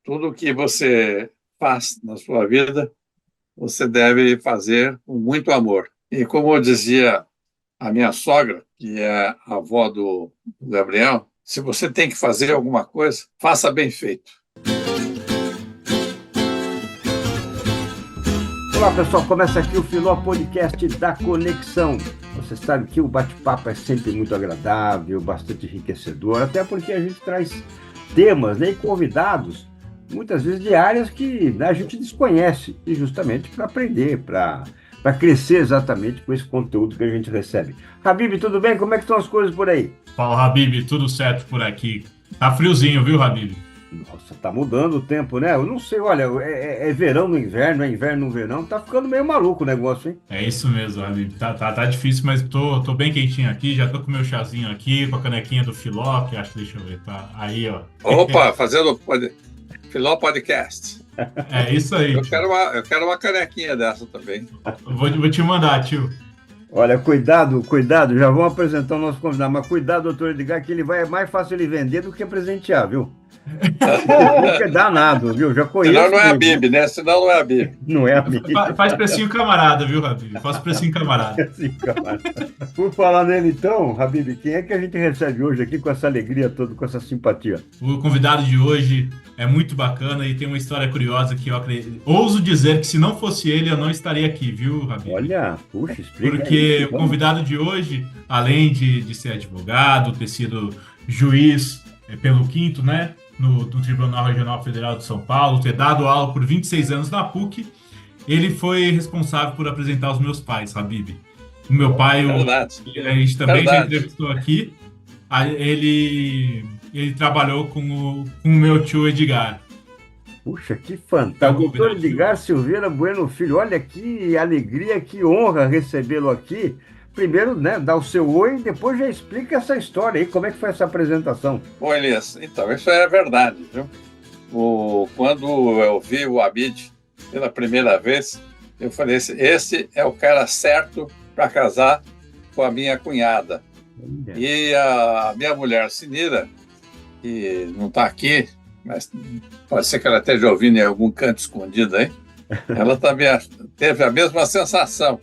Tudo que você faz na sua vida, você deve fazer com muito amor. E como dizia a minha sogra, que é a avó do Gabriel, se você tem que fazer alguma coisa, faça bem feito. Olá, pessoal. Começa aqui o Filó Podcast da Conexão. Você sabe que o bate-papo é sempre muito agradável, bastante enriquecedor, até porque a gente traz temas, né, e convidados, muitas vezes de áreas que, né, a gente desconhece, e justamente para aprender, para crescer exatamente com esse conteúdo que a gente recebe. Habib, tudo bem? Como é que estão as coisas por aí? Fala, Habib, tudo certo por aqui? Tá friozinho, viu, Habib? Nossa, tá mudando o tempo, né? Eu não sei, olha, é verão no inverno, é inverno no verão, tá ficando meio maluco o negócio, hein? É isso mesmo, Habib. Tá difícil, mas tô bem quentinho aqui, já tô com meu chazinho aqui, com a canequinha do Filó, que acho, deixa eu ver, tá aí, ó. Opa, fazendo Filó Podcast. É isso aí, Eu tio. quero uma, eu quero uma canequinha dessa também. Vou te mandar, tio. Olha, cuidado, cuidado, já vamos apresentar o nosso convidado, mas cuidado, doutor Edgar, que é mais fácil ele vender do que presentear, viu? O truque é danado, viu? Já Senão conheço não é a ele, viu? Bíblia, né? Senão não é a Bíblia. Não é a minha, Faz precinho camarada, viu, Habib? Faz precinho camarada. assim, cara. Por falar nele, então, Habib, quem é que a gente recebe hoje aqui com essa alegria toda, com essa simpatia? O convidado de hoje é muito bacana e tem uma história curiosa que ouso dizer que se não fosse ele, eu não estaria aqui, viu, Habib? Olha, puxa, explica aí, Porque o vamos. convidado de hoje, além de ser advogado, ter sido juiz pelo quinto, né, no Tribunal Regional Federal de São Paulo, ter dado aula por 26 anos na PUC, ele foi responsável por apresentar os meus pais, Habib. O meu pai, Verdade, a gente também já verdade. entrevistou aqui, ele trabalhou com o meu tio Edgar. Puxa, que É o fantástico. Doutor convidado de Edgar hoje. Silveira Bueno Filho, olha que alegria, que honra recebê-lo aqui. Primeiro, né, dá o seu oi e depois já explica essa história aí, como é que foi essa apresentação. Bom, Elias, então, isso é verdade, viu? Quando eu vi o Abid pela primeira vez, eu falei, esse é o cara certo para casar com a minha cunhada. Olha. E a minha mulher, Sinira, que não está aqui, mas pode ser que ela esteja ouvindo em algum canto escondido aí, ela também teve a mesma sensação.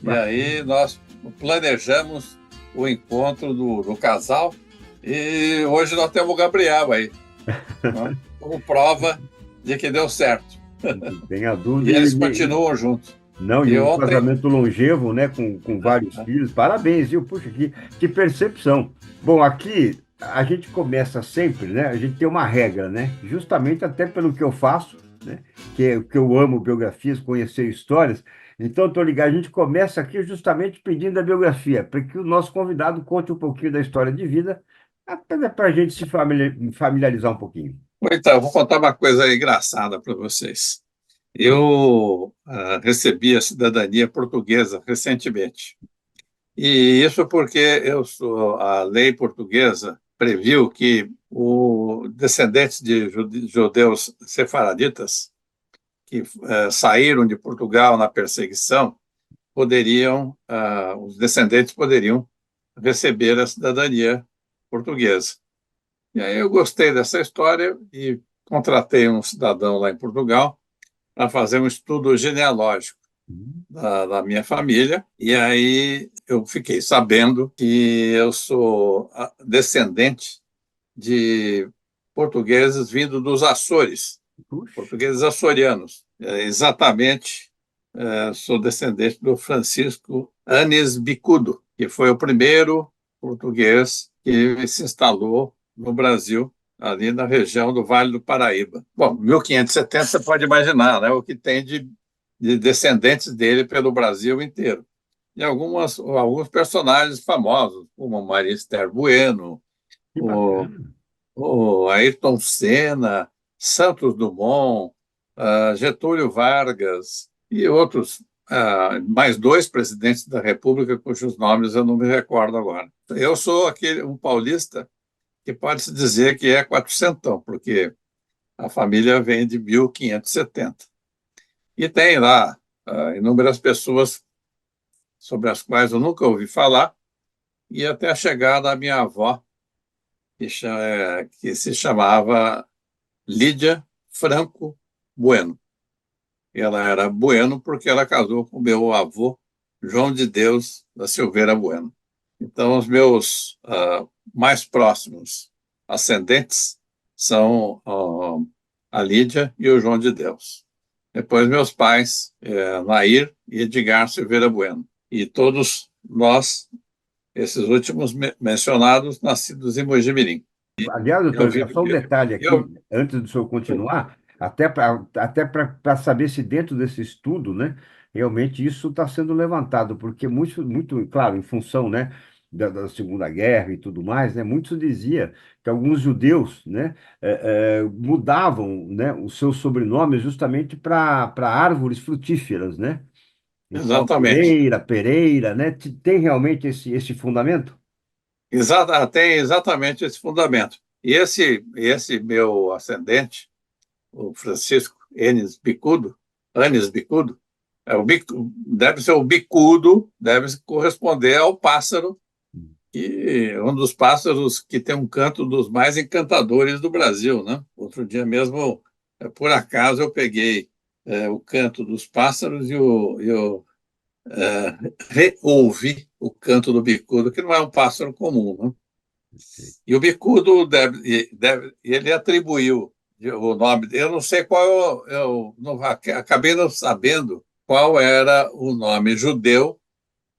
E aí nós planejamos o encontro do casal e hoje nós temos o Gabriel aí, né, como prova de que deu certo. Não tenha E dúvida. eles continuam juntos. Não, e E um ontem, casamento longevo, né, com vários filhos. Parabéns, viu? Puxa, que percepção. Bom, aqui a gente começa sempre, né? A gente tem uma regra, né? Justamente até pelo que eu faço, né? Que eu amo biografias, conhecer histórias. Então, estou ligado, a gente começa aqui justamente pedindo a biografia, para que o nosso convidado conte um pouquinho da história de vida, até para a gente se familiarizar um pouquinho. então, eu vou contar uma coisa engraçada para vocês. Eu recebi a cidadania portuguesa recentemente. E isso porque a lei portuguesa previu que os descendentes de judeus sefaraditas que saíram de Portugal na perseguição os descendentes poderiam receber a cidadania portuguesa. E aí eu gostei dessa história e contratei um cidadão lá em Portugal para fazer um estudo genealógico da minha família. E aí eu fiquei sabendo que eu sou descendente de portugueses vindo dos Açores, Puxa, portugueses açorianos. Exatamente, sou descendente do Francisco Anis Bicudo, que foi o primeiro português que se instalou no Brasil, ali na região do Vale do Paraíba. Bom, 1570 você pode imaginar, né, o que tem de descendentes dele pelo Brasil inteiro. E alguns personagens famosos, como Maria Esther Bueno, que o, bacana. o Ayrton Senna, Santos Dumont, Getúlio Vargas e outros, mais dois presidentes da República, cujos nomes eu não me recordo agora. Eu sou um paulista que pode-se dizer que é quatrocentão, porque a família vem de 1570. E tem lá inúmeras pessoas sobre as quais eu nunca ouvi falar, e até a chegada da minha avó, que se chamava Lídia Franco Bueno. Ela era Bueno porque ela casou com meu avô, João de Deus da Silveira Bueno. Então, os meus mais próximos ascendentes são a Lídia e o João de Deus. Depois, meus pais, Nair e Edgar Silveira Bueno. E todos nós, esses últimos mencionados, nascidos em Mogi-mirim. Aliás, Eu doutor, vivo, só um detalhe aqui, eu, antes do senhor continuar, até para saber se dentro desse estudo, né, realmente isso está sendo levantado, porque muito, claro, em função, né, da Segunda Guerra e tudo mais, né, muitos diziam que alguns judeus, né, mudavam, né, os seus sobrenomes justamente para árvores frutíferas, né? Então, exatamente. Pereira, né, tem realmente esse fundamento? Tem exatamente esse fundamento. E esse meu ascendente, o Francisco Anis Bicudo, deve ser o bicudo, deve corresponder ao pássaro, e um dos pássaros que tem um canto dos mais encantadores do Brasil, né? Outro dia mesmo, por acaso, eu peguei o canto dos pássaros e reouvi o canto do bicudo, que não é um pássaro comum, né? E o bicudo ele atribuiu o nome. Eu não sei qual, eu não, acabei não sabendo qual era o nome judeu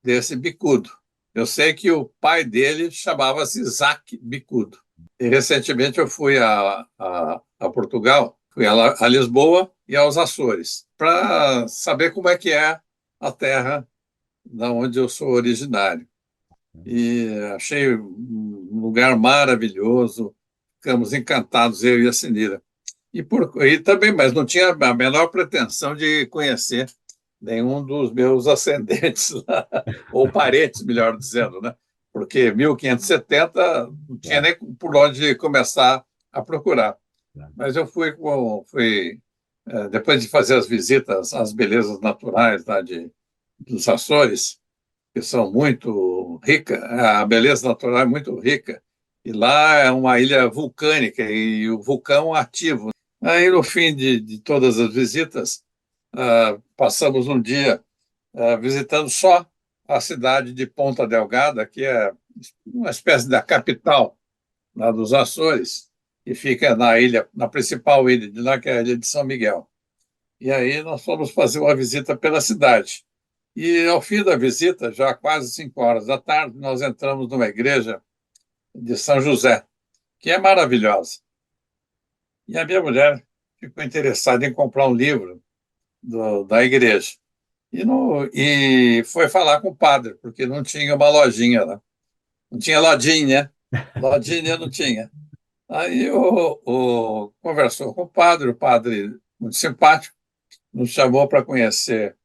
desse bicudo. Eu sei que o pai dele chamava-se Isaac Bicudo. E recentemente eu fui a Portugal, fui a Lisboa e aos Açores, para saber como é que é a terra da onde eu sou originário. E achei um lugar maravilhoso, ficamos encantados, eu e a Sinira. E também, mas não tinha a menor pretensão de conhecer nenhum dos meus ascendentes lá, ou parentes, melhor dizendo, né? Porque 1570 não tinha Claro, nem por onde começar a procurar. claro. Mas eu depois de fazer as visitas às belezas naturais lá dos Açores, que são muito ricas, a beleza natural é muito rica, e lá é uma ilha vulcânica e o vulcão ativo. Aí, no fim de todas as visitas, passamos um dia visitando só a cidade de Ponta Delgada, que é uma espécie da capital lá dos Açores, e fica na principal ilha de lá, que é a ilha de São Miguel. E aí nós fomos fazer uma visita pela cidade. E ao fim da visita, já quase 5 horas da tarde, nós entramos numa igreja de São José, que é maravilhosa. E a minha mulher ficou interessada em comprar um livro da igreja. E foi falar com o padre, porque não tinha uma lojinha lá. Não tinha lojinha, lojinha não tinha. Aí conversou com o padre muito simpático, nos chamou para conhecer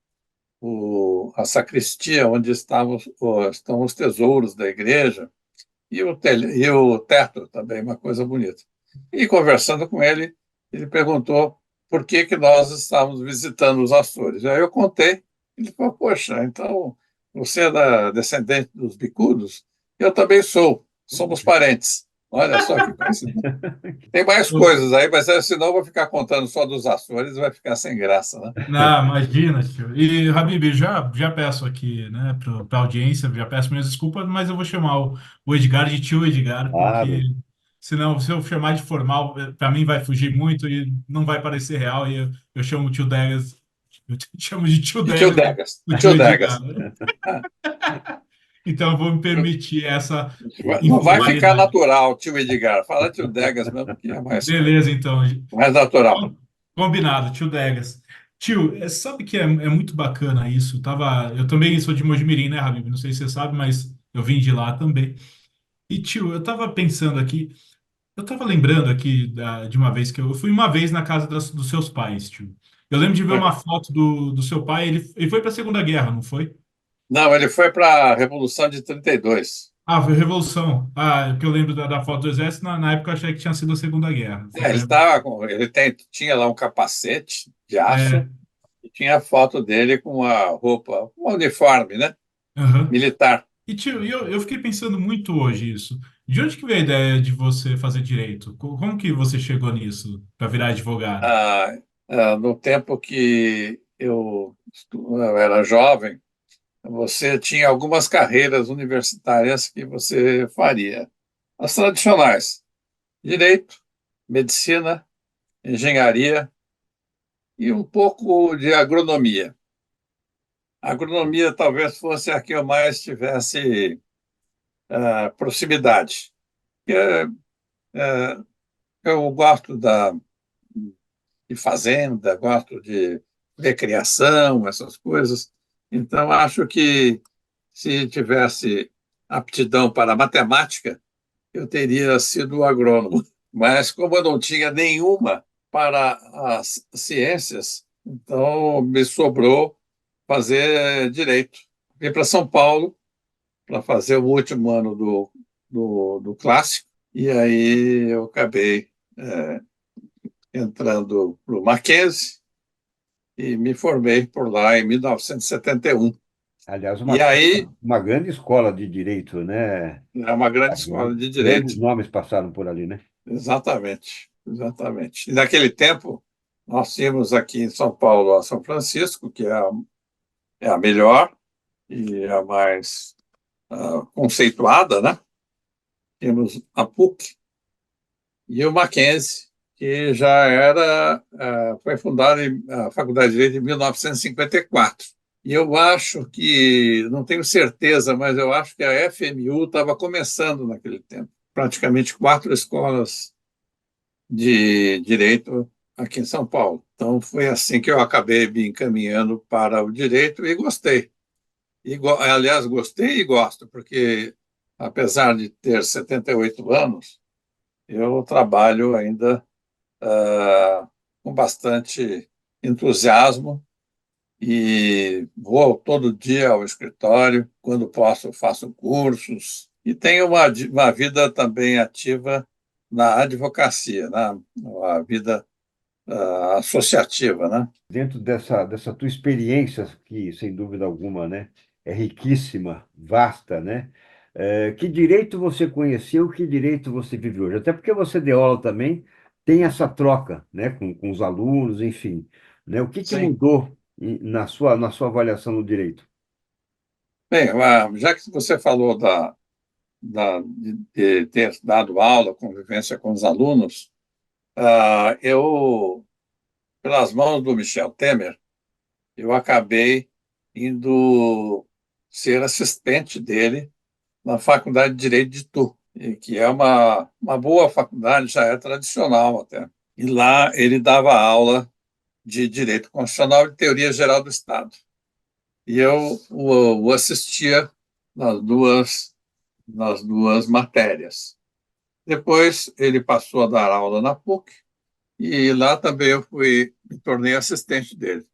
a sacristia, onde estão os tesouros da igreja, e o teto também, uma coisa bonita. E conversando com ele, ele perguntou por que nós estávamos visitando os Açores. Aí eu contei, ele falou, poxa, então você é descendente dos bicudos? Eu também somos parentes. Olha só que coincidência. Tem mais coisas aí, mas senão eu vou ficar contando só dos Açores, vai ficar sem graça, né? Não, imagina, tio. E, Habib, já peço aqui, né, para a audiência, já peço minhas desculpas, mas eu vou chamar o Edgar de tio Edgar, porque Claro. senão, se eu chamar de formal, para mim vai fugir muito e não vai parecer real. E eu chamo o tio Degas, eu te chamo de tio E tio Degas, Degas, o tio tio Edgar, Degas. né? Então eu vou me permitir essa Não vai ficar informalidade. natural, tio Edgar. Fala tio Degas mesmo, que é Beleza, então. mais natural. Combinado, tio Degas. Tio, sabe que é muito bacana isso? Eu também sou de Mojimirim, né, Habib? Não sei se você sabe, mas eu vim de lá também. E, tio, eu tava pensando aqui, eu tava lembrando aqui de uma vez que eu fui uma vez na casa dos seus pais, tio. Eu lembro de ver uma foto do seu pai, ele foi para a Segunda Guerra, não foi? Não, ele foi para a Revolução de 32. Ah, foi Revolução. Ah, porque eu lembro da foto do Exército, na época eu achei que tinha sido a Segunda Guerra. Foi pra Tinha lá um capacete de aço É, e tinha a foto dele com a roupa, um uniforme, né? aham. Militar. E, tio, eu fiquei pensando muito hoje isso. De onde que veio a ideia de você fazer direito? Como que você chegou nisso para virar advogado? Ah, no tempo que eu era jovem, você tinha algumas carreiras universitárias que você faria. As tradicionais: direito, medicina, engenharia e um pouco de agronomia. A agronomia talvez fosse a que eu mais tivesse proximidade. Porque, eu gosto de fazenda, gosto de recreação, essas coisas. Então, acho que se tivesse aptidão para matemática, eu teria sido agrônomo. Mas, como eu não tinha nenhuma para as ciências, então me sobrou fazer direito. Vim para São Paulo para fazer o último ano do clássico, e aí eu acabei entrando para o Mackenzie e me formei por lá em 1971. Aliás, E aí uma grande escola de direito, né? é uma grande escola de Grandes direito. nomes passaram por ali, né? Exatamente, exatamente. E naquele tempo, nós tínhamos aqui em São Paulo a São Francisco, que é a melhor e a mais conceituada, né? Tínhamos a PUC e o Mackenzie, que já foi fundada a Faculdade de Direito em 1954. E eu acho que, não tenho certeza, mas eu acho que a FMU estava começando naquele tempo. Praticamente 4 escolas de direito aqui em São Paulo. Então, foi assim que eu acabei me encaminhando para o direito e gostei. Aliás, gostei e gosto, porque, apesar de ter 78 anos, eu trabalho ainda com bastante entusiasmo e vou todo dia ao escritório. Quando posso, faço cursos e tenho uma vida também ativa na advocacia, na vida associativa, né? Dentro dessa tua experiência, que sem dúvida alguma, né, é riquíssima, vasta, né? Que direito você conheceu, que direito você vive hoje? Até porque você deu aula também, tem essa troca, né, com os alunos, enfim, né? O que Sim. mudou na sua avaliação no direito? Bem, já que você falou de ter dado aula, convivência com os alunos, eu, pelas mãos do Michel Temer, eu acabei indo ser assistente dele na Faculdade de Direito de Tu, e que é uma boa faculdade, já é tradicional até. E lá ele dava aula de Direito Constitucional e Teoria Geral do Estado. E eu o assistia nas duas matérias. Depois ele passou a dar aula na PUC e lá também me tornei assistente dele.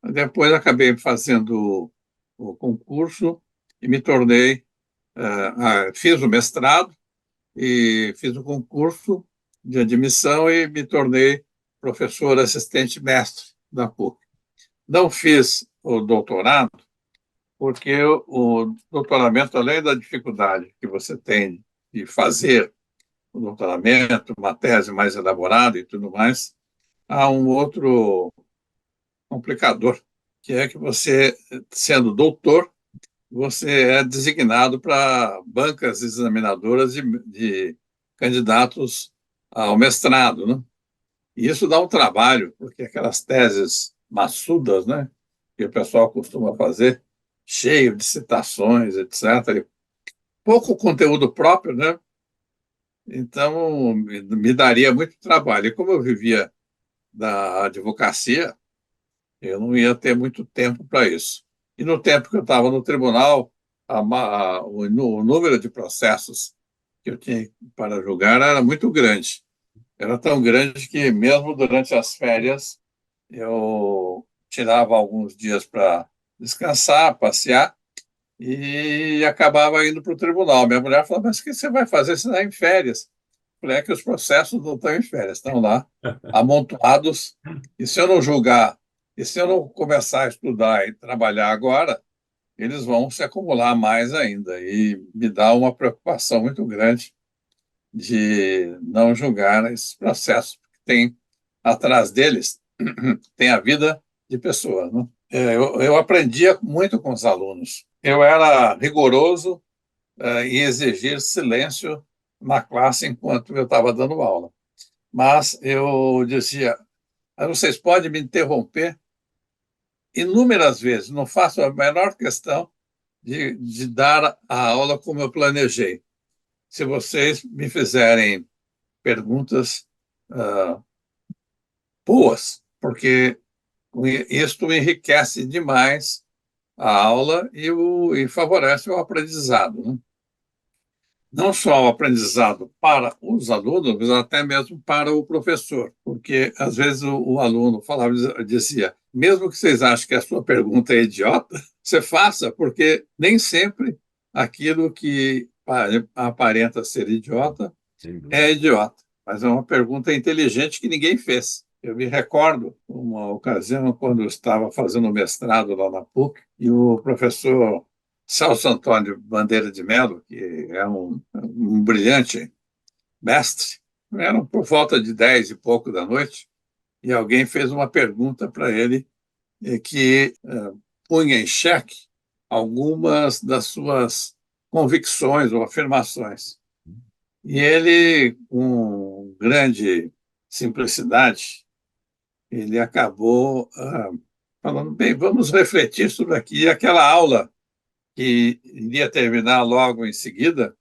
Depois acabei fazendo o concurso e me tornei, fiz o mestrado e fiz o concurso de admissão e me tornei professor assistente mestre da PUC. Não fiz o doutorado, porque o doutoramento, além da dificuldade que você tem de fazer o doutoramento, uma tese mais elaborada e tudo mais, há um outro complicador, que é que você, sendo doutor, você é designado para bancas examinadoras de candidatos ao mestrado, né? E isso dá um trabalho, porque aquelas teses maçudas, né, que o pessoal costuma fazer, cheio de citações, etc., e pouco conteúdo próprio, né? Então, me daria muito trabalho. E como eu vivia da advocacia, eu não ia ter muito tempo para isso. E no tempo que eu estava no tribunal, o número de processos que eu tinha para julgar era muito grande. Era tão grande que, mesmo durante as férias, eu tirava alguns dias para descansar, passear, e acabava indo para o tribunal. Minha mulher falou: mas o que você vai fazer se está em férias? Eu falei: é que os processos não estão em férias, estão lá, amontoados, e se eu não julgar, e se eu não começar a estudar e trabalhar agora, eles vão se acumular mais ainda. E me dá uma preocupação muito grande de não julgar esses processos, porque tem atrás deles tem a vida de pessoas, né? Eu aprendia muito com os alunos. Eu era rigoroso em exigir silêncio na classe enquanto eu estava dando aula. Mas eu dizia, vocês podem me interromper inúmeras vezes, não faço a menor questão de dar a aula como eu planejei. Se vocês me fizerem perguntas uh, boas, porque isto enriquece demais a aula e favorece o aprendizado, né? Não só o aprendizado para os alunos, mas até mesmo para o professor, porque às vezes o aluno falava, dizia, mesmo que vocês achem que a sua pergunta é idiota, você faça, porque nem sempre aquilo que aparenta ser idiota é idiota, mas é uma pergunta inteligente que ninguém fez. Eu me recordo uma ocasião quando eu estava fazendo mestrado lá na PUC e o professor Celso Antônio Bandeira de Mello, que é um brilhante mestre, eram por volta de 10 e pouco da noite, e alguém fez uma pergunta para ele que punha em xeque algumas das suas convicções ou afirmações. E ele, com grande simplicidade, ele acabou falando, bem, vamos refletir sobre aqui. E aquela aula que iria terminar logo em seguida,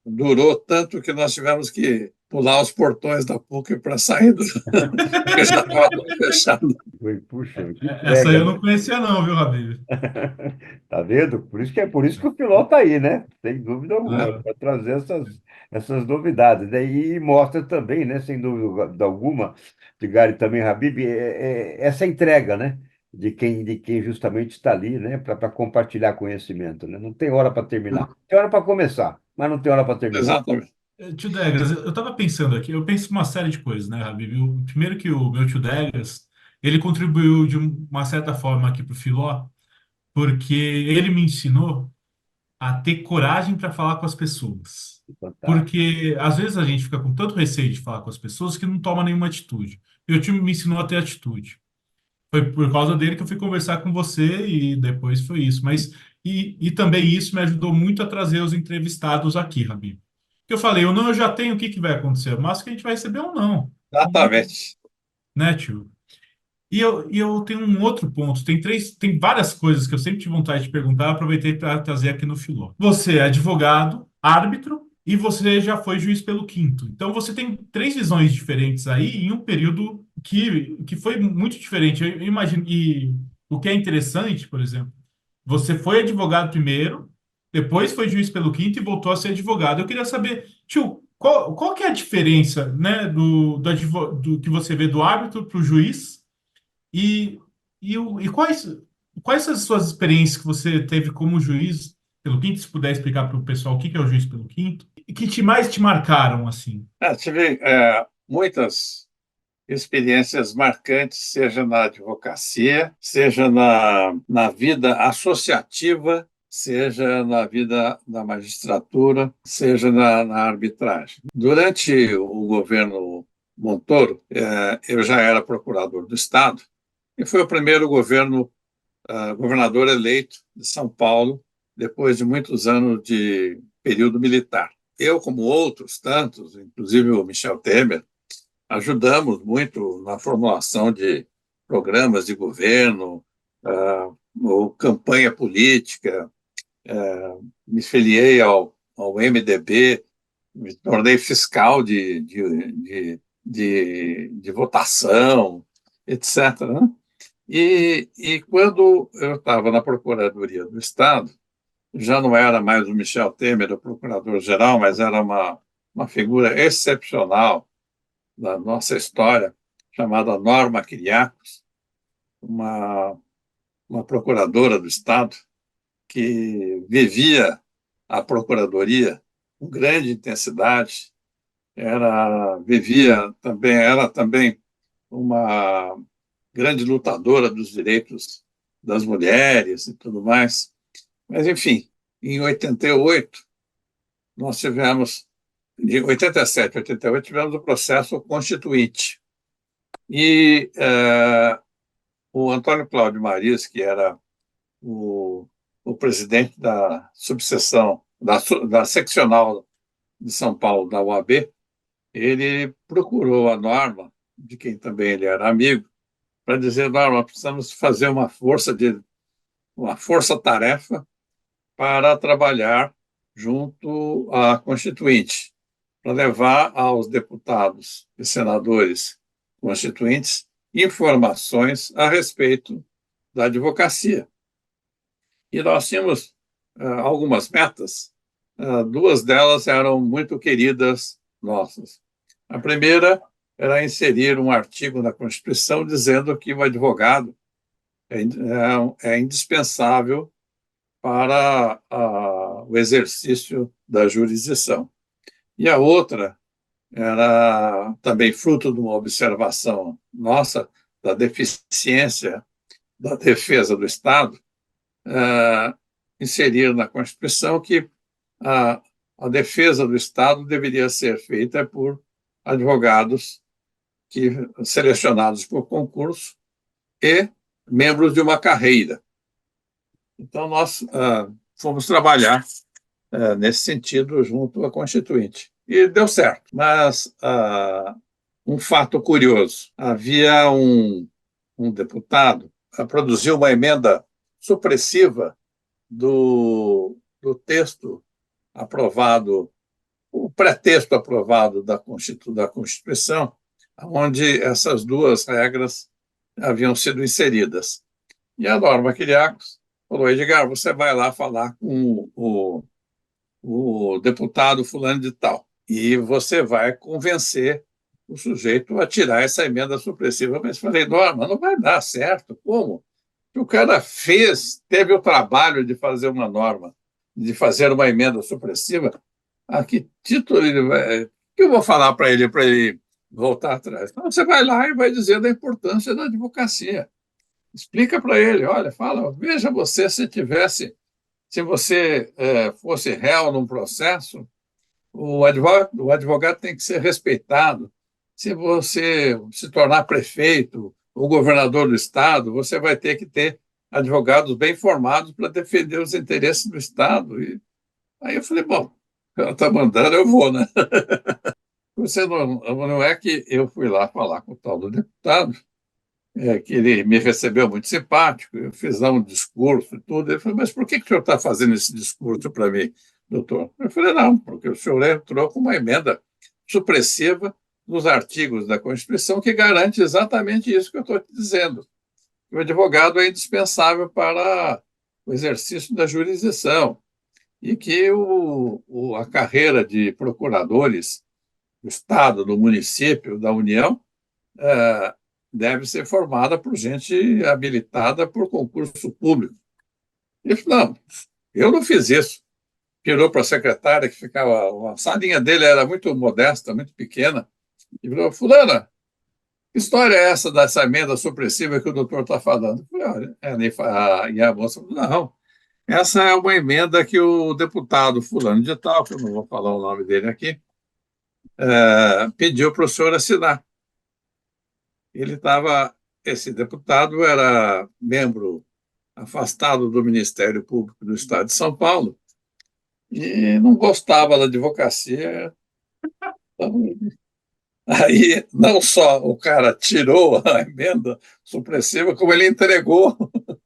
durou tanto que nós tivemos que pular os portões da PUC para sair, porque já estava tudo fechado. Puxa, que Essa aí entrega, eu né? não conhecia não, viu, Rabir? Tá vendo? Por isso que o piloto tá aí, né? Sem dúvida alguma, Ah, para trazer essas novidades, né? E mostra também, né? Sem dúvida alguma, de Gary também, Habib, essa entrega, né? De quem justamente está ali, né? Para compartilhar conhecimento, né? Não tem hora para terminar. Tem hora para começar, mas não tem hora para terminar. Exatamente. Tio Degas, eu estava pensando aqui, eu penso uma série de coisas, né, Habib? Primeiro que o meu tio Degas, ele contribuiu de uma certa forma aqui para o Filó, porque ele me ensinou a ter coragem para falar com as pessoas. Fantástico. Porque às vezes a gente fica com tanto receio de falar com as pessoas que não toma nenhuma atitude. E o time me ensinou a ter atitude. Foi por causa dele que eu fui conversar com você e depois foi isso. Mas e também isso me ajudou muito a trazer os entrevistados aqui, Rabi. Que eu falei, o não eu já tenho, o que que vai acontecer? Mas que a gente vai receber um não. Exatamente. Né, tio? E eu tenho um outro ponto. Tem várias coisas que eu sempre tive vontade de perguntar, aproveitei para trazer aqui no Filó. Você é advogado, árbitro e você já foi juiz pelo quinto. Então você tem três visões diferentes aí em um período que foi muito diferente. Eu imagino, e o que é interessante, por exemplo, você foi advogado primeiro, depois foi juiz pelo quinto e voltou a ser advogado. Eu queria saber, tio, qual que é a diferença, né, do que você vê do árbitro para o juiz? E, e quais as suas experiências que você teve como juiz pelo quinto? Se puder explicar para o pessoal o que que é o juiz pelo quinto, e que mais te marcaram, assim? Tive muitas experiências marcantes, seja na advocacia, seja na vida associativa, seja na vida da magistratura, seja na arbitragem. Durante o governo Montoro, eu já era procurador do Estado e foi o primeiro governador eleito de São Paulo depois de muitos anos de período militar. Eu, como outros tantos, inclusive o Michel Temer, ajudamos muito na formulação de programas de governo, ou campanha política, me filiei ao MDB, me tornei fiscal de votação, etc., né? E quando eu estava na Procuradoria do Estado, já não era mais o Michel Temer, o procurador-geral, mas era uma figura excepcional da nossa história, chamada Norma Kyriakos, uma, uma procuradora do Estado que vivia a procuradoria com grande intensidade, era também uma grande lutadora dos direitos das mulheres e tudo mais. Mas, enfim, em 88, nós tivemos, de 87 a 88, tivemos o processo constituinte. E o Antônio Cláudio Mariz, que era o presidente da subseção, da seccional de São Paulo, da UAB, ele procurou a Norma, de quem também ele era amigo, para dizer, Norma, precisamos fazer uma força-tarefa para trabalhar junto à Constituinte, para levar aos deputados e senadores constituintes informações a respeito da advocacia. E nós tínhamos algumas metas, duas delas eram muito queridas nossas. A primeira era inserir um artigo na Constituição dizendo que o advogado é indispensável para o exercício da jurisdição. E a outra era também fruto de uma observação nossa da deficiência da defesa do Estado, inserir na Constituição que a defesa do Estado deveria ser feita por advogados selecionados por concurso e membros de uma carreira. Então, nós fomos trabalhar nesse sentido junto à Constituinte. E deu certo. Mas um fato curioso, havia um deputado que produziu uma emenda supressiva do texto aprovado, o pré-texto aprovado da Constituição, onde essas duas regras haviam sido inseridas. E a Norma Quiriacos falou, Edgar, você vai lá falar com o deputado fulano de tal, e você vai convencer o sujeito a tirar essa emenda supressiva. Mas falei, Norma, não vai dar certo. Como? O cara teve o trabalho de fazer uma norma, de fazer uma emenda supressiva. A que título ele vai... O que eu vou falar para ele voltar atrás? Então, você vai lá e vai dizer da importância da advocacia. Explica para ele, olha, fala, veja você se você fosse réu num processo, o advogado tem que ser respeitado. Se você se tornar prefeito ou governador do Estado, você vai ter que ter advogados bem formados para defender os interesses do Estado. E aí eu falei, bom, ela está mandando, eu vou, né? Você não é que eu fui lá falar com o tal do deputado, que ele me recebeu muito simpático, eu fiz lá um discurso e tudo. Ele falou, mas por que o senhor está fazendo esse discurso para mim, doutor? Eu falei, não, porque o senhor entrou com uma emenda supressiva nos artigos da Constituição que garante exatamente isso que eu estou te dizendo. O advogado é indispensável para o exercício da jurisdição e que a carreira de procuradores do Estado, do município, da União, deve ser formada por gente habilitada por concurso público. Ele falou, não, eu não fiz isso. Virou para a secretária, que ficava... A salinha dele era muito modesta, muito pequena, e falou, fulana, que história é essa dessa emenda supressiva que o doutor está falando? Eu falei, olha, e a moça falou, não, essa é uma emenda que o deputado fulano de tal, que eu não vou falar o nome dele aqui, pediu para o senhor assinar. Esse deputado era membro afastado do Ministério Público do Estado de São Paulo e não gostava da advocacia. Então, aí, não só o cara tirou a emenda supressiva, como ele entregou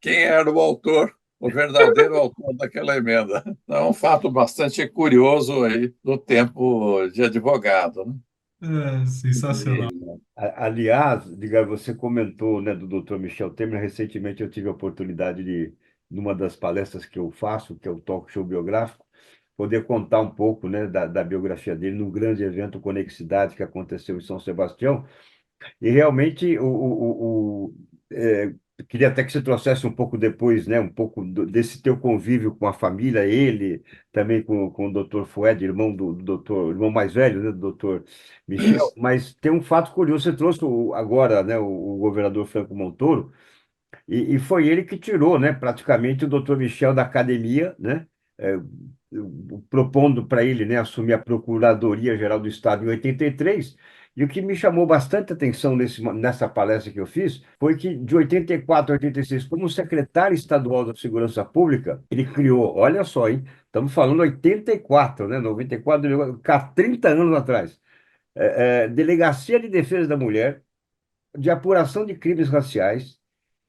quem era o autor, o verdadeiro autor daquela emenda. Então, é um fato bastante curioso aí do tempo de advogado, né? Sensacional. Aliás, Edgar, você comentou, né, do Dr. Michel Temer. Recentemente eu tive a oportunidade de, numa das palestras que eu faço, que é o Talk Show Biográfico, poder contar um pouco, né, da biografia dele no grande evento Conexidade que aconteceu em São Sebastião. E realmente queria até que você trouxesse um pouco depois, né, um pouco desse teu convívio com a família, ele também com o Dr. Fued, irmão do doutor, irmão mais velho, né, do doutor Michel. Mas tem um fato curioso, você trouxe agora, né, o governador Franco Montoro, E foi ele que tirou, né, praticamente o doutor Michel da academia, né, é, propondo para ele, né, assumir a Procuradoria-Geral do Estado em 83. E o que me chamou bastante atenção nessa palestra que eu fiz foi que de 84 a 86, como secretário estadual da Segurança Pública, ele criou, olha só, hein, estamos falando 84, né, 94, há 30 anos atrás, Delegacia de Defesa da Mulher, de apuração de crimes raciais,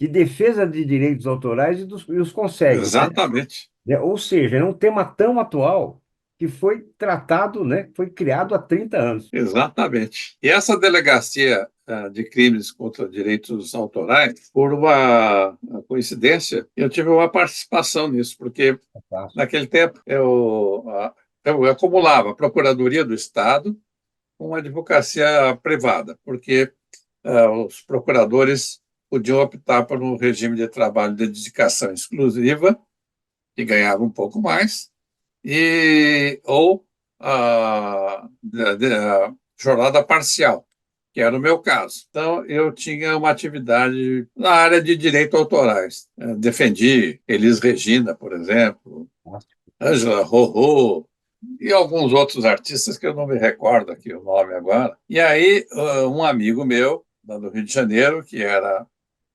de defesa de direitos autorais e os consegue, né? Exatamente, Ou seja, é um tema tão atual que foi tratado, né? Foi criado há 30 anos. exatamente. E essa delegacia de crimes contra direitos autorais, por uma coincidência, eu tive uma participação nisso, porque Fantástico. naquele tempo eu acumulava a Procuradoria do Estado com a advocacia privada, porque os procuradores podiam optar por um regime de trabalho de dedicação exclusiva, que ganhava um pouco mais, ou a jornada parcial, que era o meu caso. Então, eu tinha uma atividade na área de direitos autorais. Defendi Elis Regina, por exemplo, Ângela Rorô, e alguns outros artistas que eu não me recordo aqui o nome agora. E aí, um amigo meu, lá do Rio de Janeiro, que era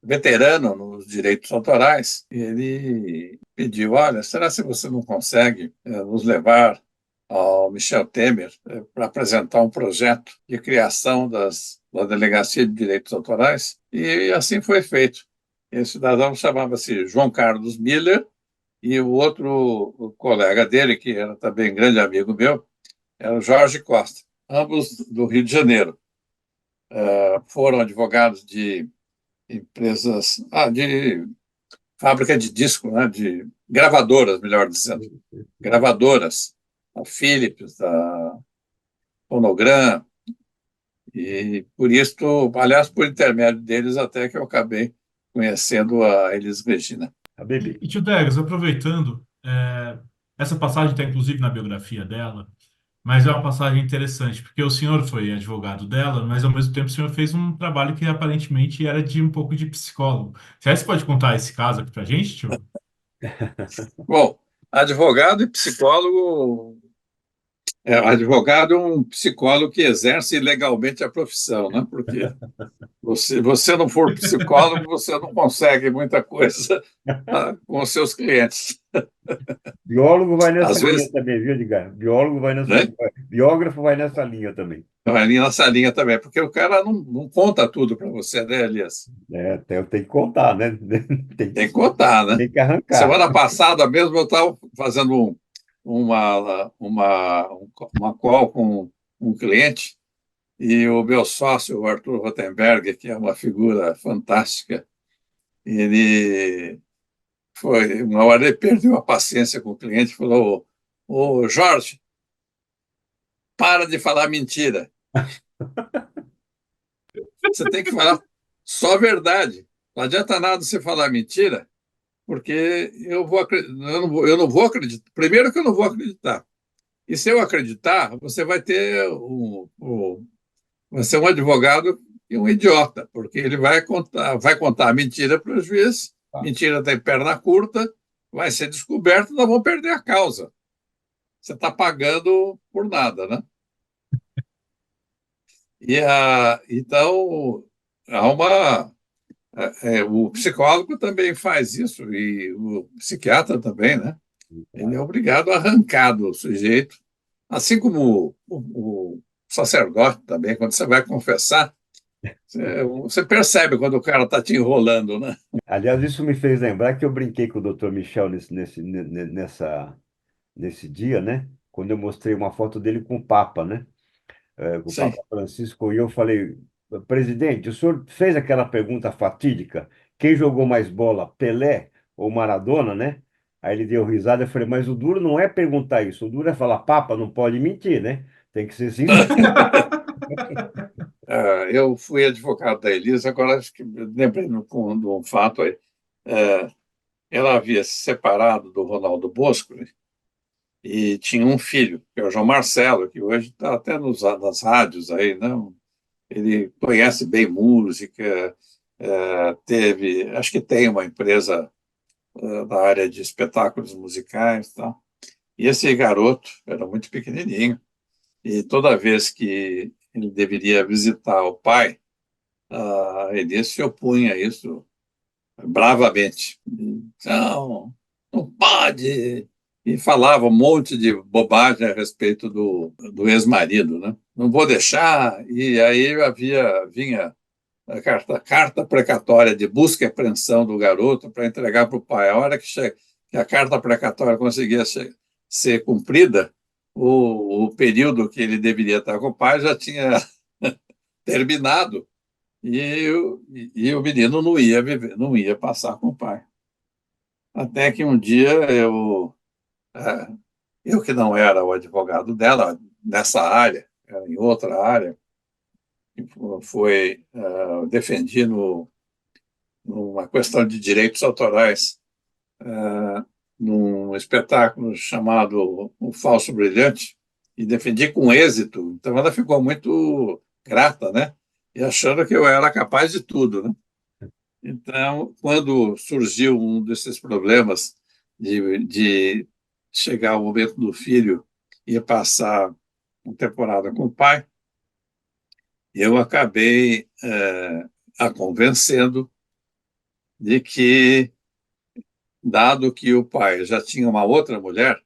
veterano nos direitos autorais, ele pediu: olha, será se você não consegue nos levar ao Michel Temer para apresentar um projeto de criação da Delegacia de Direitos Autorais? E assim foi feito. Esse cidadão chamava-se João Carlos Miller, e o outro colega dele, que era também grande amigo meu, era o Jorge Costa, ambos do Rio de Janeiro. Foram advogados de empresas, de fábrica de disco, né, de gravadoras, melhor dizendo, gravadoras, a Philips, a Fonogram, e por isso, aliás, por intermédio deles, até que eu acabei conhecendo a Elis Regina. A bebê. Tio Degas, aproveitando, essa passagem está inclusive na biografia dela, mas é uma passagem interessante, porque o senhor foi advogado dela, mas ao mesmo tempo o senhor fez um trabalho que aparentemente era de um pouco de psicólogo. Você pode contar esse caso aqui pra gente, tio? Bom, advogado e psicólogo. Advogado é um psicólogo que exerce legalmente a profissão, né? Porque você não for psicólogo, você não consegue muita coisa com os seus clientes. Biólogo vai nessa Às linha vezes, também, viu, Edgar? Biólogo vai nessa né? linha. Biógrafo vai nessa linha também. Vai ali nessa linha também, porque o cara não conta tudo para você, né, Elias? Até eu tenho que contar, né? Tem Tem que, que contar, né? tem que arrancar. Semana passada mesmo eu estava fazendo uma call com um cliente, e o meu sócio, o Arthur Rotenberg, que é uma figura fantástica, ele uma hora ele perdeu a paciência com o cliente e falou: ô Jorge, para de falar mentira. Você tem que falar só a verdade. Não adianta nada você falar mentira, porque eu não vou acreditar. Primeiro que eu não vou acreditar. E se eu acreditar, você vai ter vai ser um advogado e um idiota, porque ele vai contar a mentira para o juiz, Tá. mentira tem perna curta, vai ser descoberto, nós vamos perder a causa. Você está pagando por nada, né? Então, há o psicólogo também faz isso, e o psiquiatra também, né? Ele é obrigado a arrancar do sujeito, assim como o sacerdote também, quando você vai confessar, você percebe quando o cara está te enrolando, né? Aliás, isso me fez lembrar que eu brinquei com o doutor Michel nesse dia, né? Quando eu mostrei uma foto dele com o Papa, né? Com o Sim. Papa Francisco, e eu falei: presidente, o senhor fez aquela pergunta fatídica: quem jogou mais bola, Pelé ou Maradona, né? Aí ele deu risada. Eu falei: mas o duro não é perguntar isso, o duro é falar: Papa, não pode mentir, né? Tem que ser sincero. Eu fui advogado da Elisa, agora acho que lembrei de um fato aí. É, Ela havia se separado do Ronaldo Bosco, né, e tinha um filho, que é o João Marcelo, que hoje está até nas rádios aí, não? Ele conhece bem música, acho que tem uma empresa na área de espetáculos musicais e tal. E esse garoto era muito pequenininho, e toda vez que ele deveria visitar o pai, ele se opunha a isso bravamente. Não, não pode! E falava um monte de bobagem a respeito do ex-marido, né? Não vou deixar. E aí vinha a carta precatória de busca e apreensão do garoto para entregar para o pai. A hora que a carta precatória conseguia ser cumprida, o período que ele deveria estar com o pai já tinha terminado e o menino não ia viver, não ia passar com o pai. Até que um dia eh, eu que não era o advogado dela nessa área, era em outra área, foi defendi numa questão de direitos autorais, num espetáculo chamado O Falso Brilhante, e defendi com êxito. Então ela ficou muito grata, né? E achando que eu era capaz de tudo, né? Então, quando surgiu um desses problemas de chegar o momento do filho e passar uma temporada com o pai, eu acabei a convencendo de que, dado que o pai já tinha uma outra mulher,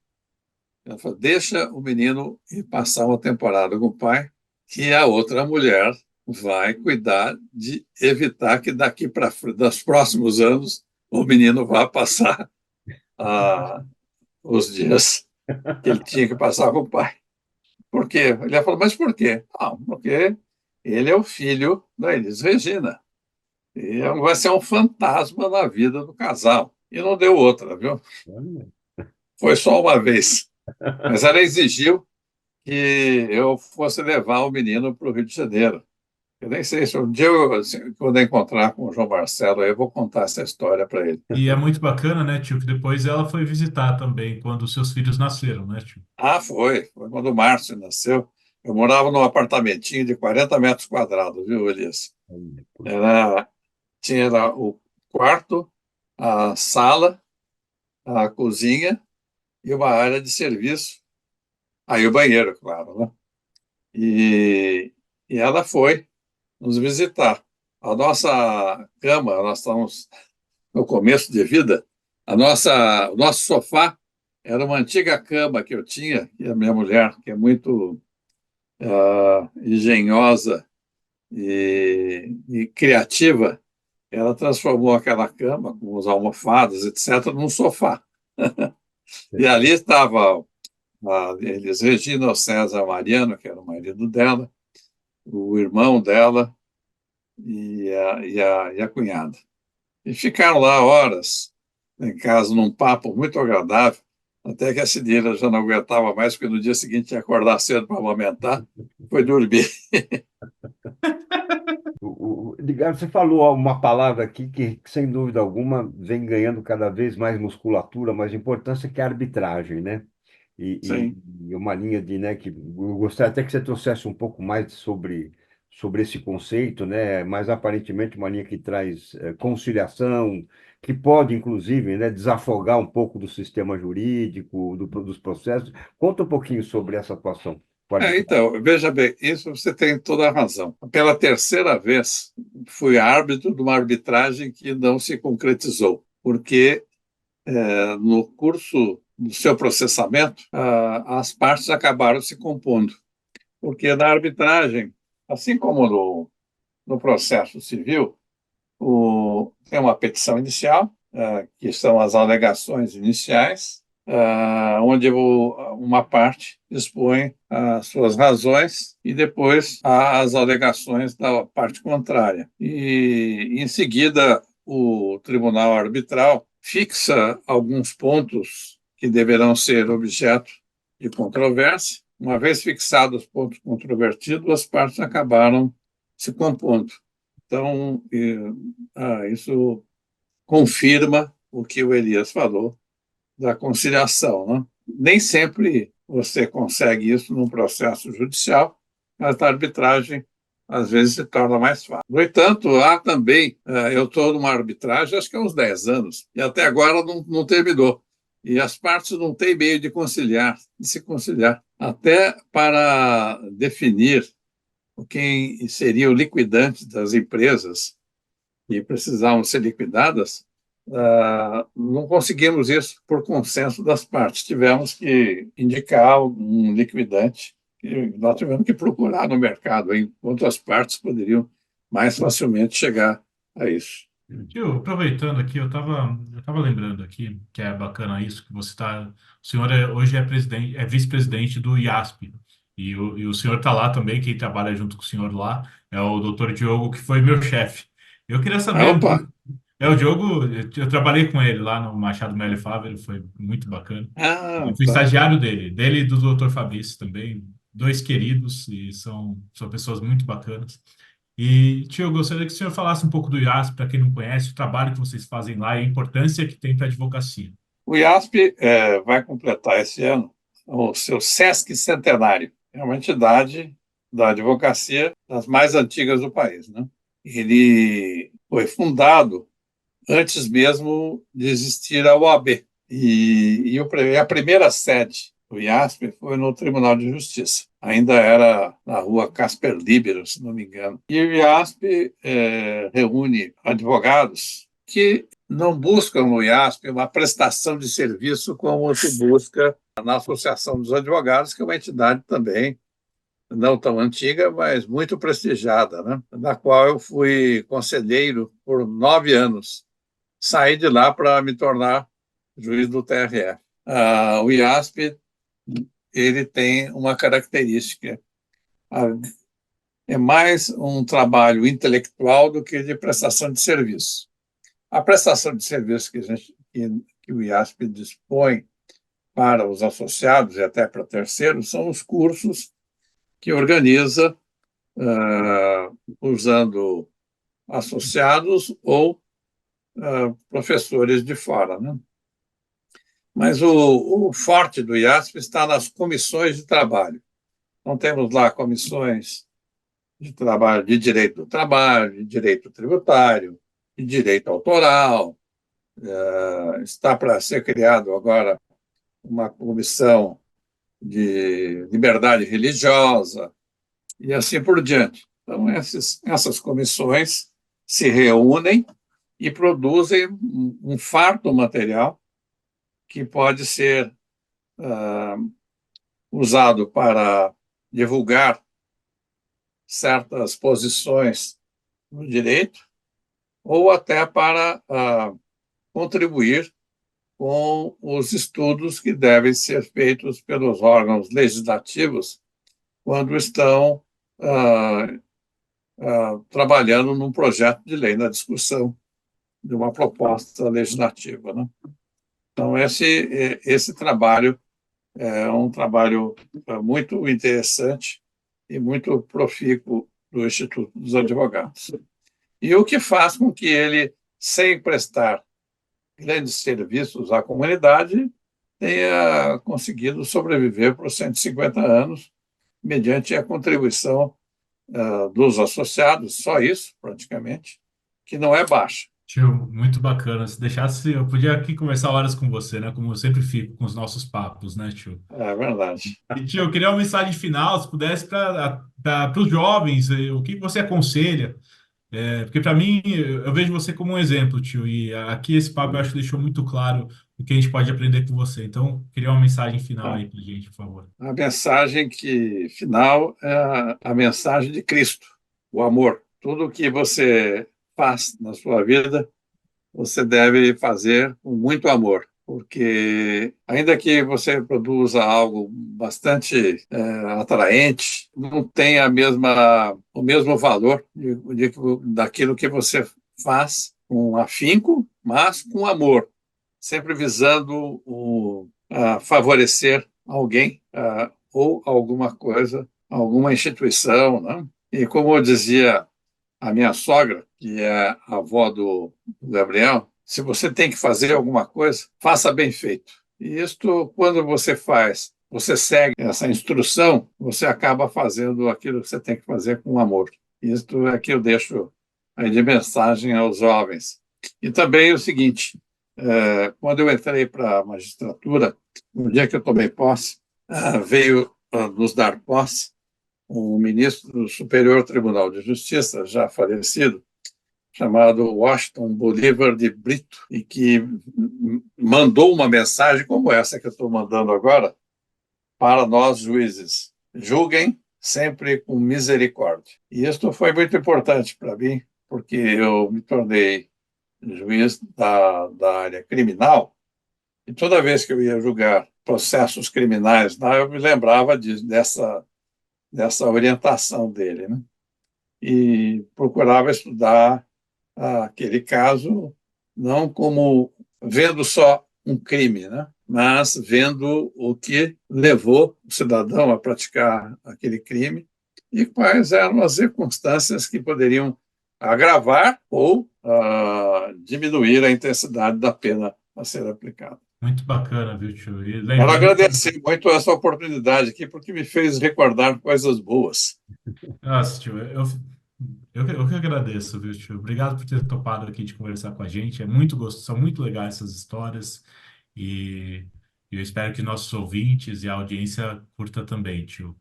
ela falou, deixa o menino ir passar uma temporada com o pai, que a outra mulher vai cuidar de evitar que daqui para dos próximos anos o menino vá passar os dias que ele tinha que passar com o pai. Por quê? Ele falou, mas por quê? Ah, porque ele é o filho da Elis Regina. E vai ser um fantasma na vida do casal. E não deu outra, viu? Foi só uma vez. Mas ela exigiu que eu fosse levar o menino para o Rio de Janeiro. Eu nem sei se um dia, quando eu encontrar com o João Marcelo, eu vou contar essa história para ele. E é muito bacana, né, tio, que depois ela foi visitar também quando os seus filhos nasceram, né, tio? Foi quando o Márcio nasceu. Eu morava num apartamentinho de 40 metros quadrados, viu, Elias? Tinha lá o quarto, a sala, a cozinha e uma área de serviço. Aí o banheiro, claro, né? E, e ela foi nos visitar. A nossa cama, nós estamos no começo de vida, o nosso sofá era uma antiga cama que eu tinha, e a minha mulher, que é muito engenhosa e criativa, ela transformou aquela cama, com as almofadas, etc., num sofá. E ali estava a Elis Regina, o César Mariano, que era o marido dela, o irmão dela e a cunhada. E ficaram lá horas, em casa, num papo muito agradável, até que a Cidira já não aguentava mais, porque no dia seguinte ia acordar cedo para amamentar, foi dormir. Edgar, você falou uma palavra aqui que, sem dúvida alguma, vem ganhando cada vez mais musculatura, mais importância, que é a arbitragem, né? Sim. E uma linha de, né, que eu gostaria até que você trouxesse um pouco mais sobre esse conceito, né? Mas aparentemente uma linha que traz conciliação, que pode, inclusive, né, desafogar um pouco do sistema jurídico, dos processos. Conta um pouquinho sobre essa atuação com a arbitragem. Então, veja bem, isso você tem toda a razão. Pela terceira vez, fui árbitro de uma arbitragem que não se concretizou, porque no curso do seu processamento, as partes acabaram se compondo. Porque na arbitragem, assim como no processo civil, tem uma petição inicial, que são as alegações iniciais, onde uma parte expõe as suas razões e depois as alegações da parte contrária. E, em seguida, o tribunal arbitral fixa alguns pontos que deverão ser objeto de controvérsia. Uma vez fixados os pontos controvertidos, as partes acabaram se compondo. Então, isso confirma o que o Elias falou da conciliação, né? Nem sempre você consegue isso num processo judicial, mas a arbitragem às vezes se torna mais fácil. No entanto, há também, eu estou numa arbitragem, acho que há uns 10 anos, e até agora não terminou. E as partes não têm meio de se conciliar, até para definir quem seria o liquidante das empresas que precisavam ser liquidadas. Não conseguimos isso por consenso das partes. Tivemos que indicar um liquidante que nós tivemos que procurar no mercado, enquanto as partes poderiam mais facilmente chegar a isso. Tio, aproveitando aqui, eu tava lembrando aqui que é bacana isso que você está. O senhor hoje é presidente, é vice-presidente do IASP. E o senhor está lá também, quem trabalha junto com o senhor lá é o doutor Diogo, que foi meu chefe. Eu queria saber. Opa! O Diogo, eu trabalhei com ele lá no Machado Melo e Fávero, foi muito bacana. Eu fui Tá. estagiário dele e do doutor Fabrício também, dois queridos e são pessoas muito bacanas. E, tio, eu gostaria que o senhor falasse um pouco do IASP, para quem não conhece, o trabalho que vocês fazem lá e a importância que tem para a advocacia. O IASP vai completar esse ano o seu SESC Centenário. É uma entidade da advocacia das mais antigas do país, né? Ele foi fundado antes mesmo de existir a OAB. A primeira sede do IASP foi no Tribunal de Justiça. Ainda era na rua Casper Libero, se não me engano. E o IASP reúne advogados que não buscam no IASP uma prestação de serviço como se busca na Associação dos Advogados, que é uma entidade também não tão antiga, mas muito prestigiada, né? Da qual eu fui conselheiro por 9 anos. Saí de lá para me tornar juiz do TRE. O IASP ele tem uma característica, é mais um trabalho intelectual do que de prestação de serviço. A prestação de serviço que o IASP dispõe para os associados e até para terceiros são os cursos que organiza usando associados ou professores de fora, né? Mas o forte do IASP está nas comissões de trabalho. Então, temos lá comissões de trabalho de direito do trabalho, de direito tributário, de direito autoral. Está para ser criado agora uma comissão de liberdade religiosa e assim por diante. Então, essas comissões se reúnem e produzem um farto material que pode ser usado para divulgar certas posições no direito ou até para contribuir com os estudos que devem ser feitos pelos órgãos legislativos quando estão trabalhando num projeto de lei, na discussão de uma proposta legislativa, né? Então, esse trabalho é um trabalho muito interessante e muito profícuo do Instituto dos Advogados. E o que faz com que ele, sem prestar grandes serviços à comunidade, tenha conseguido sobreviver por 150 anos, mediante a contribuição dos associados, só isso, praticamente, que não é baixa. Tio, muito bacana. Se deixasse, eu podia aqui conversar horas com você, né? Como eu sempre fico com os nossos papos, né, tio? É verdade. E, tio, eu queria uma mensagem final, se pudesse, para os jovens, o que você aconselha? Porque para mim, eu vejo você como um exemplo, tio, e aqui esse papo eu acho que deixou muito claro o que a gente pode aprender com você. Então, queria uma mensagem final aí para a gente, por favor. A mensagem final é a mensagem de Cristo, o amor. Tudo que você faz na sua vida, você deve fazer com muito amor, porque ainda que você produza algo bastante atraente, não tem o mesmo valor daquilo que você faz com afinco, mas com amor, sempre visando favorecer alguém ou alguma coisa, alguma instituição, né? E como eu dizia a minha sogra, que é a avó do Gabriel, se você tem que fazer alguma coisa, faça bem feito. E isto, quando você faz, você segue essa instrução, você acaba fazendo aquilo que você tem que fazer com amor. Isto é que eu deixo aí de mensagem aos jovens. E também o seguinte, quando eu entrei para a magistratura, no dia que eu tomei posse, veio nos dar posse um ministro do Superior Tribunal de Justiça, já falecido, chamado Washington Bolívar de Brito, e que mandou uma mensagem como essa que eu estou mandando agora para nós, juízes. Julguem sempre com misericórdia. E isso foi muito importante para mim, porque eu me tornei juiz da área criminal, e toda vez que eu ia julgar processos criminais lá, eu me lembrava dessa orientação dele, né? E procurava estudar aquele caso não como vendo só um crime, né? Mas vendo o que levou o cidadão a praticar aquele crime e quais eram as circunstâncias que poderiam agravar ou diminuir a intensidade da pena a ser aplicada. Muito bacana, viu, tio? E Quero lembrando... agradecer muito essa oportunidade aqui, porque me fez recordar coisas boas. Nossa, tio, eu que agradeço, viu, tio? Obrigado por ter topado aqui de conversar com a gente. É muito gostoso, são muito legais essas histórias e eu espero que nossos ouvintes e a audiência curta também, tio.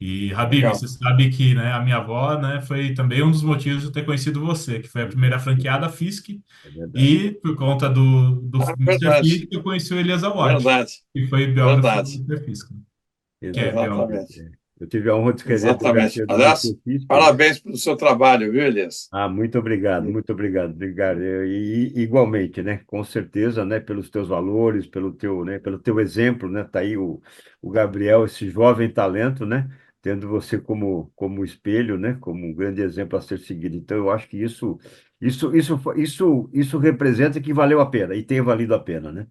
E, Habib, Legal. você sabe que, né, a minha avó, né, foi também um dos motivos de eu ter conhecido você, que foi a primeira franqueada Fisk, É verdade. e por conta do Mr. Verdade, Fisk, eu conheci o Elias Awad, verdade, que foi biógrafo do verdade. Mr. Fisk, né? Que é biógrafo. Exatamente. Exatamente, Eu tive a honra de escrever a exatamente. biografia do Aliás, Mr. Fisk, né? parabéns pelo seu trabalho, viu, Elias? Muito obrigado, muito obrigado, obrigado. Igualmente, né? Com certeza, né? Pelos teus valores, pelo teu exemplo, né? Tá aí o Gabriel, esse jovem talento, né? Tendo você como espelho, né? Como um grande exemplo a ser seguido. Então, eu acho que isso representa que valeu a pena e tem valido a pena, né?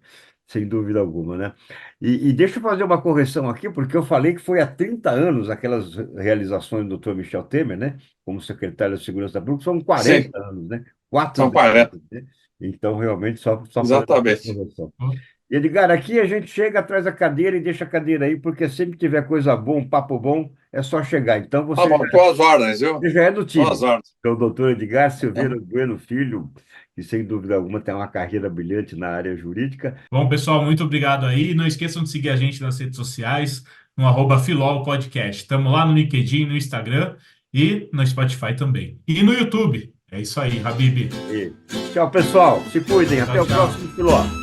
Sem dúvida alguma, né? E deixa eu fazer uma correção aqui, porque eu falei que foi há 30 anos aquelas realizações do doutor Michel Temer, né? Como secretário de Segurança Pública, são Sim, 40 anos, né? Quatro são 40, décadas, né? Então, realmente, só fazer essa exatamente. correção. E Edgar, aqui a gente chega atrás da cadeira e deixa a cadeira aí, porque sempre que tiver coisa boa, um papo bom, é só chegar. Então, Tá bom, estou às ordens, viu? você já é do Estou às time. ordens. É o doutor Edgar Silveira Bueno Filho, que sem dúvida alguma tem uma carreira brilhante na área jurídica. Bom, pessoal, muito obrigado aí. Não esqueçam de seguir a gente nas redes sociais, no @Filol Podcast. Estamos lá no LinkedIn, no Instagram e no Spotify também. E no YouTube. É isso aí, Habib. Tchau, pessoal. Se cuidem. Até Tchau, o tchau. próximo Filó.